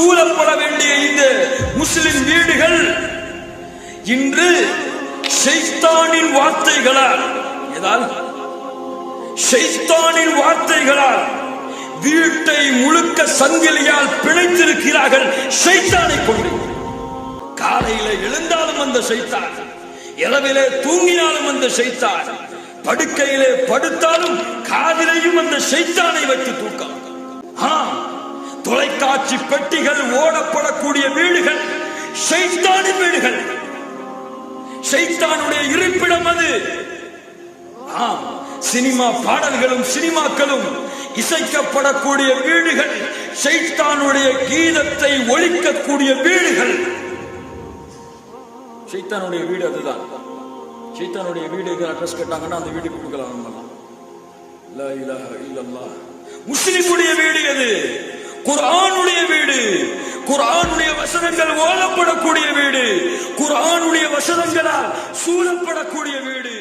சூழப்பட வேண்டிய இந்த முஸ்லிம் வீடுகள் இன்று ஷைத்தானின் வார்த்தைகளால் ஷைத்தானின் வார்த்தைகளால் வீட்டை முழுக்க சங்கிலியால் பிணைத்திருக்கிறார்கள். ஷைத்தானை கொண்டு காலையில எழுந்தாலும் அந்த ஷைத்தான், இரவிலே தூங்கினாலும் அந்த ஷைத்தான், படுக்கையிலே படுத்தாலும் காதிலையும் அந்த ஷைத்தானை வைத்து தூக்கம். தொலைக்காட்சி பெட்டிகள் ஓடப்படக்கூடிய வீடுகள் ஷைத்தானின் வீடுகள், ஷைத்தானுடைய இருப்பிடம் அது. சினிமா பாடல்களும் சினிமாக்களும் இசைக்கப்படக்கூடிய வீடுகள் ஷைத்தானுடைய கீதத்தை ஒலிக்கக்கூடிய வீடுகள். ஷைத்தானுடைய வீடு அதுதான். ஷைத்தானுடைய வீடு அட்ரஸ் கேட்டாங்கன்னா அந்த வீடு கொடுக்கலாம். லா இலாஹ இல்லல்லாஹ். முஸ்லிமுடைய வீடு எது? குர்ஆனுடைய வீடு, குர்ஆனுடைய வசனங்கள் ஓதப்படக்கூடிய வீடு, குர்ஆனுடைய வசனங்களால் சூழப்படக்கூடிய வீடு.